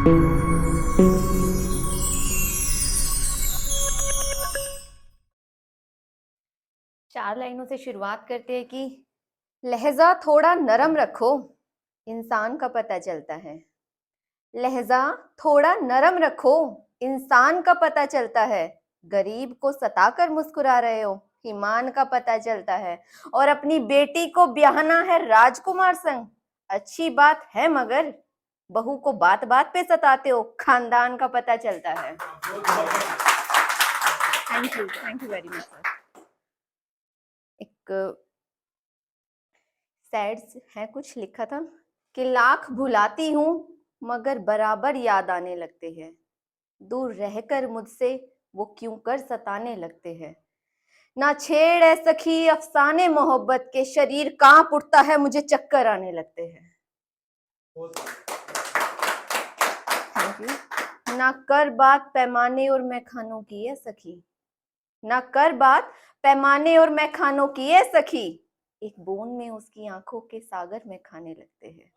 4 लाइनों से शुरुआत करते हैं कि लहजा थोड़ा नरम रखो, इंसान का पता चलता है। लहजा थोड़ा नरम रखो, इंसान का पता चलता है। गरीब को सताकर मुस्कुरा रहे हो, ईमान का पता चलता है। और अपनी बेटी को ब्याहना है राजकुमार संग, अच्छी बात है, मगर बहू को बात बात पे सताते हो, खानदान का पता चलता है। Thank you very much sir. एक सैड है, कुछ लिखा था कि लाख भुलाती हूँ मगर बराबर याद आने लगते हैं। दूर रहकर मुझसे वो क्यों कर सताने लगते हैं। ना छेड़ है सखी अफसाने मोहब्बत के, शरीर कांप उठता है, मुझे चक्कर आने लगते हैं। Thank you. ना कर बात पैमाने और मैखानों की है सखी, ना कर बात पैमाने और मैखानों की है सखी, एक बूंद में उसकी आंखों के सागर में खाने लगते हैं।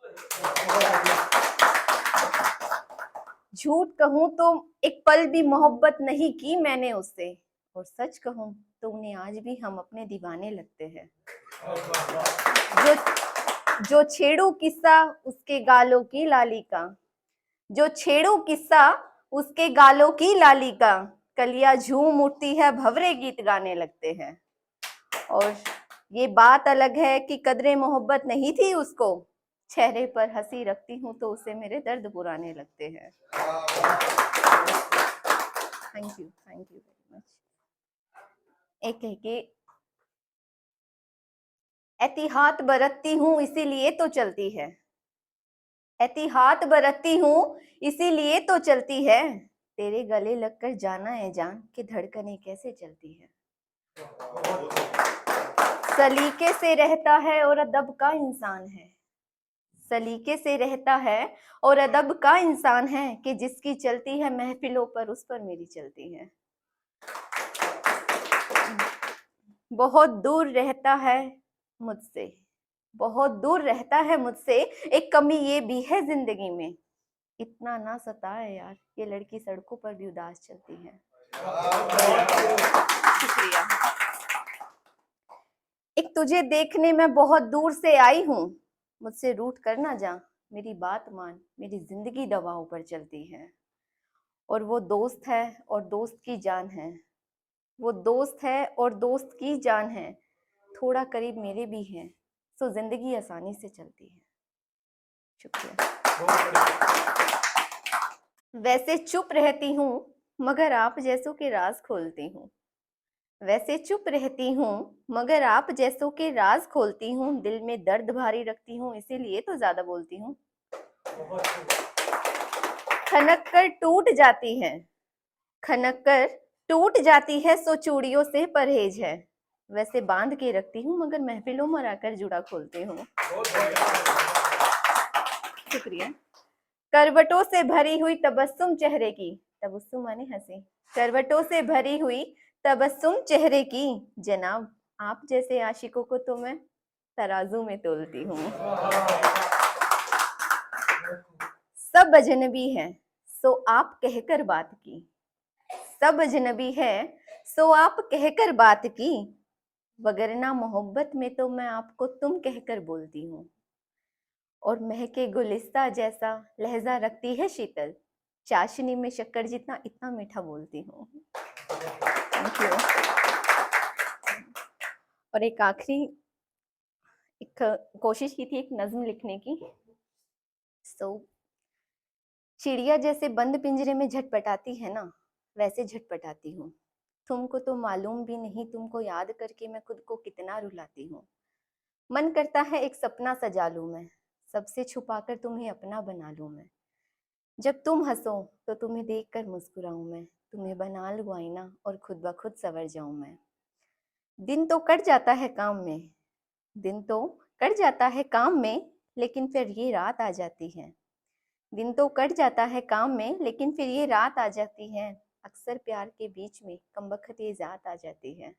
झूठ कहूं तो एक पल भी मोहब्बत नहीं की मैंने उससे, और सच कहूं तो उन्हें आज भी हम अपने दीवाने लगते हैं। जो छेड़ू किस्सा उसके गालों की लाली का, जो छेड़ू किस्सा उसके गालों की लाली का, कलियां झूम उठती है, भंवरे गीत गाने लगते हैं। और ये बात अलग है कि कदरे मोहब्बत नहीं थी उसको, चेहरे पर हंसी रखती हूँ तो उसे मेरे दर्द पुराने लगते हैं। Thank you very much. एक है कि एहतियात बरतती हूँ इसीलिए तो चलती है, एहतियात बरतती हूँ इसीलिए तो चलती है, तेरे गले लगकर जाना है जान कि धड़कनें कैसे चलती है। सलीके से रहता है और अदब का इंसान है, सलीके से रहता है और अदब का इंसान है, कि जिसकी चलती है महफिलों पर उस पर मेरी चलती है। बहुत दूर रहता है मुझसे, बहुत दूर रहता है मुझसे, एक कमी ये भी है जिंदगी में, इतना ना सताए यार, ये लड़की सड़कों पर भी उदास चलती है। शुक्रिया। एक तुझे देखने में बहुत दूर से आई हूँ, मुझसे रूठ कर ना जा, मेरी बात मान, मेरी जिंदगी दवाओं पर चलती है। और वो दोस्त है और दोस्त की जान है, वो दोस्त है और दोस्त की जान है, थोड़ा करीब मेरे भी हैं, सो जिंदगी आसानी से चलती है। शुक्रिया। वैसे चुप रहती हूँ मगर आप जैसों के राज खोलती हूँ, वैसे चुप रहती हूँ मगर आप जैसों के राज खोलती हूँ, दिल में दर्द भारी रखती हूँ इसीलिए तो ज्यादा बोलती हूँ। खनक कर टूट जाती है, खनक कर टूट जाती है, सो चूड़ियों से परहेज है, वैसे बांध के रखती हूँ मगर महफिलों में आकर जुड़ा खोलती हूँ। शुक्रिया। करवटों से भरी हुई तबस्सुम चेहरे की, तबस्सुम माने हंसी, करवटों से भरी हुई तबस्सुम चेहरे की, जनाब आप जैसे आशिकों को तो मैं तराजू में तोलती हूँ। सब अजनबी है सो आप कहकर बात की, सब अजनबी है सो आप कहकर बात की, वगरना मोहब्बत में तो मैं आपको तुम कहकर बोलती हूँ। और महके गुलिस्ता जैसा लहजा रखती है शीतल, चाशनी में शक्कर जितना इतना मीठा बोलती हूँ। Thank you. और एक आखिरी एक कोशिश की थी एक नज्म लिखने की। चिड़िया जैसे बंद पिंजरे में झटपटाती है ना, वैसे झटपटाती हूँ, तुमको तो मालूम भी नहीं, तुमको याद करके मैं खुद को कितना रुलाती हूँ। मन करता है एक सपना सजा लूं मैं, सबसे छुपाकर तुम्हें अपना बना लूं मैं, जब तुम हंसो तो तुम्हें देखकर मुस्कुराऊं मैं, तुम्हें बना लूं आईना और खुद ब खुद संवर जाऊं मैं। दिन तो कट जाता है काम में, दिन तो कट जाता है काम में, लेकिन फिर ये रात आ जाती है, दिन तो कट जाता है काम में लेकिन फिर ये रात आ जाती है, अक्सर प्यार के बीच में कमबख्त ये जात आ जाती है।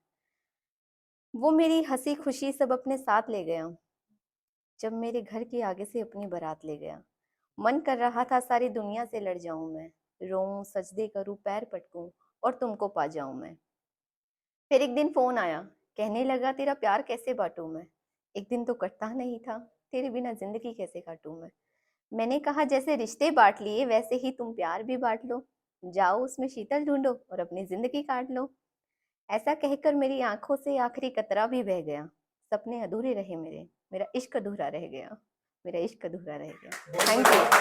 वो मेरी हंसी खुशी सब अपने साथ ले गया, जब मेरे घर के आगे से अपनी बारात ले गया, मन कर रहा था सारी दुनिया से लड़ जाऊं मैं, रोऊं सजदे करूं पैर पटकूं और तुमको पा जाऊं मैं। फिर एक दिन फोन आया, कहने लगा तेरा प्यार कैसे बांटूं मैं। एक दिन तो कटता नहीं था, तेरे बिना जिंदगी कैसे काटूं मैं। मैंने कहा जैसे रिश्ते बांट लिए वैसे ही तुम प्यार भी बांट लो, जाओ उसमें शीतल ढूंढो और अपनी जिंदगी काट लो। ऐसा कहकर मेरी आंखों से आखिरी कतरा भी बह गया। सपने अधूरे रहे मेरे, मेरा इश्क अधूरा रह गया, मेरा इश्क अधूरा रह गया। Thank you.